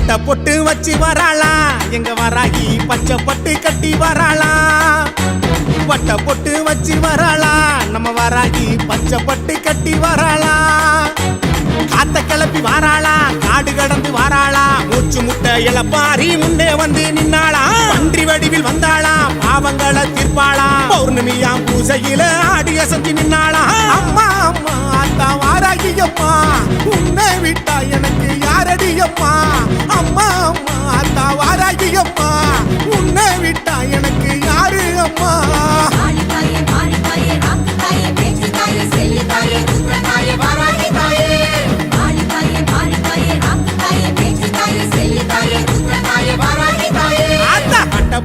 வட்ட பொட்டு வச்சு வராளா எங்க வராகி பச்சை பட்டு கட்டி வராளா வட்ட பொட்டு வச்சு வராளா நம்ம வராகி பச்சை பட்டு கட்டி வராளா காத்த கிளப்பி வாராளா காடு கடந்து வாராளா மூச்சு முட்டை இளப்பாரி முன்னே வந்து நின்னாளா பன்றி வடிவில் வந்தாளா பாவங்களை தீர்ப்பாளா பௌர்ணமியாம் பூசையில ஆடிய சந்தி நின்னாளா அம்மா அம்மா அத்தா வாராகி அம்மா உன்னை விட்டா எனக்கு யாரடி அம்மா அம்மா அம்மா அத்தா வாராகி அம்மா உன்னை விட்டா எனக்கு யாரு அம்மா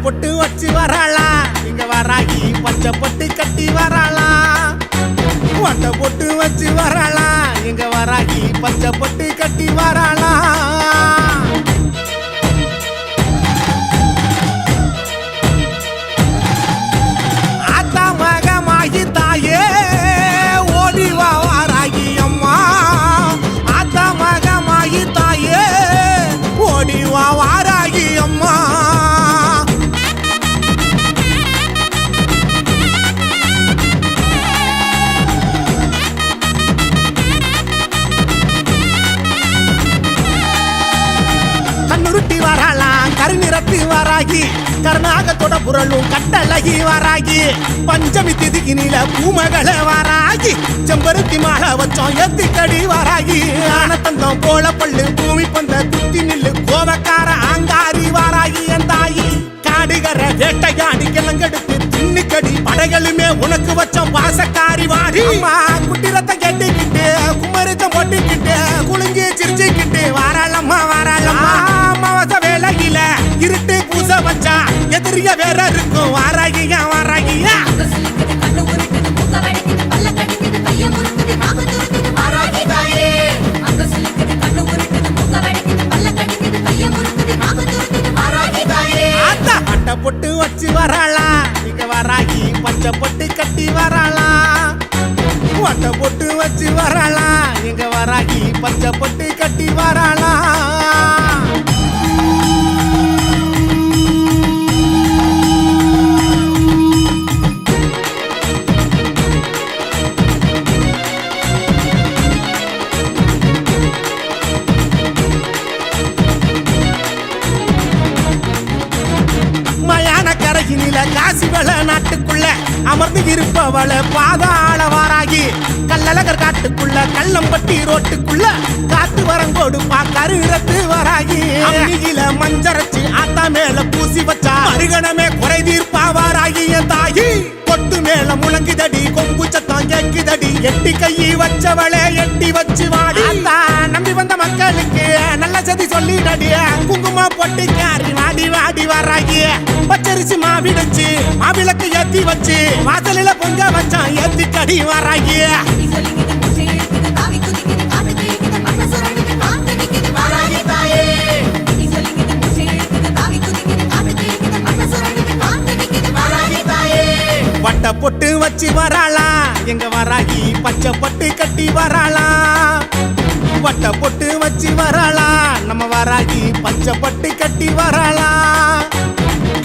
பொட்டு வச்சு வராளா இங்க வராகி பச்சை பொட்டு கட்டி வராளா வட்ட பொட்டு வச்சு வராளா இங்க வராகி பச்சை பொட்டு கட்டி வராளா ஆத்தா மகமாகி தாயே ஓடி வா வாராகி அம்மா ஆத்தா மகமாகி தாயே ஓடி வா வாராகி அம்மா கருநிறத்து வாராகி கருநாகத்தோட புரளும் கட்டழகி வாராகி பஞ்சமி திதிக்கினில பூமகள வாராகி செம்பருத்தி மாலை வச்சோம் எத்திக்கடி வாராகி ஆனத்தந்தம் போல பள்ளு பூமி பந்த குத்தி நில்லு கோவக்கார ஆங்காரி வாராகி என் தாயி காடுகர வேட்டையாடி கிளங்கெடுத்து தின்னுக்கடி படைகளுமே உனக்கு வச்சோம் பாசக்காரி வாடி குட்டிரத்தை கெட்டிக்கிட்டு குமரித்தம் போட்டுக்கிட்டு குலுங்கி சிரிச்சுக்கிட்டு வாராளம்மா வாராளம்மா அமாவாசை வேலையில இருட்டு பூச வச்சா எதிரிய வேற இருக்கும் வாராகியா வாராகியா பட்ட பொட்டு வச்சு வராளா இங்க வராகி பச்சை பொட்டு கட்டி வராளா வட்ட பொட்டு வச்சு வராளா இங்க வராகி பச்சை பொட்டு கட்டி வராளா காசிவள நாட்டுக்குள்ள அமர்ந்து இருப்பவள பாதாள வாராகி கல்லழகர் காட்டுக்குள்ள கள்ளம்பட்டி ரோட்டுக்குள்ள காத்து வரங்கோடு கருநிறத்து வாராகி அம்மியில மஞ்சரச்சு ஆத்தா மேல பூசி வச்சா மறுகணமே குறை தீர்ப்பா வாராகி என் தாயி கொட்டு மேல முழங்குதடி கொம்பு சத்தம் கேக்குதடி எட்டி கையி வச்சவளே எட்டி வச்சு வாடி நம்பி வந்த மக்களுக்கு நல்ல சதி சொல்லிடடி குங்கும பொட்டு காரி வாடி வாடி வாராகி பச்சரிசி மாவிடுச்சு மாவிளக்கு ஏத்தி வச்சு வாசலில பொங்க வச்சான் ஏத்தி கடி வாராகி வட்ட பொட்டு வச்சு வராளா எங்க வராகி பச்சை பொட்டு கட்டி வராளா வட்ட பொட்டு வச்சு வராளா நம்ம வராகி பச்சை பொட்டு கட்டி வராளா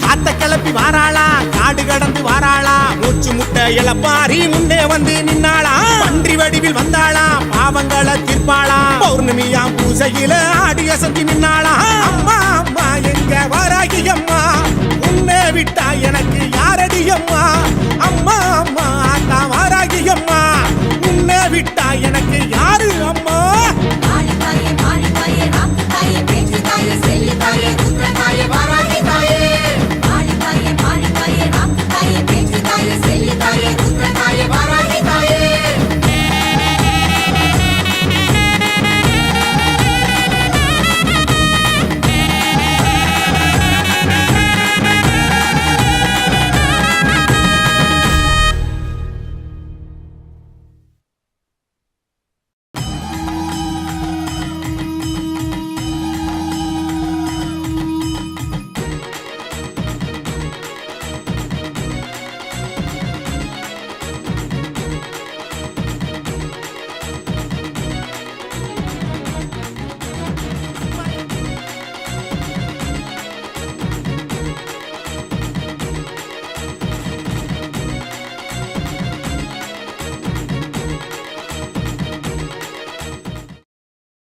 காத்த கிளப்பி வாராளா காடு கடந்து வாராளா மூச்சு முட்டை இளப்பாரி முன்னே வந்து நின்னாளா பன்றி வடிவில் வந்தாளா பாவங்களை தீர்ப்பாளா பௌர்ணமியாம் பூசையில ஆடிய சந்தி நின்னாளா அம்மா அம்மா எங்க வராகி அம்மா உன்னை விட்டா எனக்கு யாரடி அம்மா அம்மா அம்மா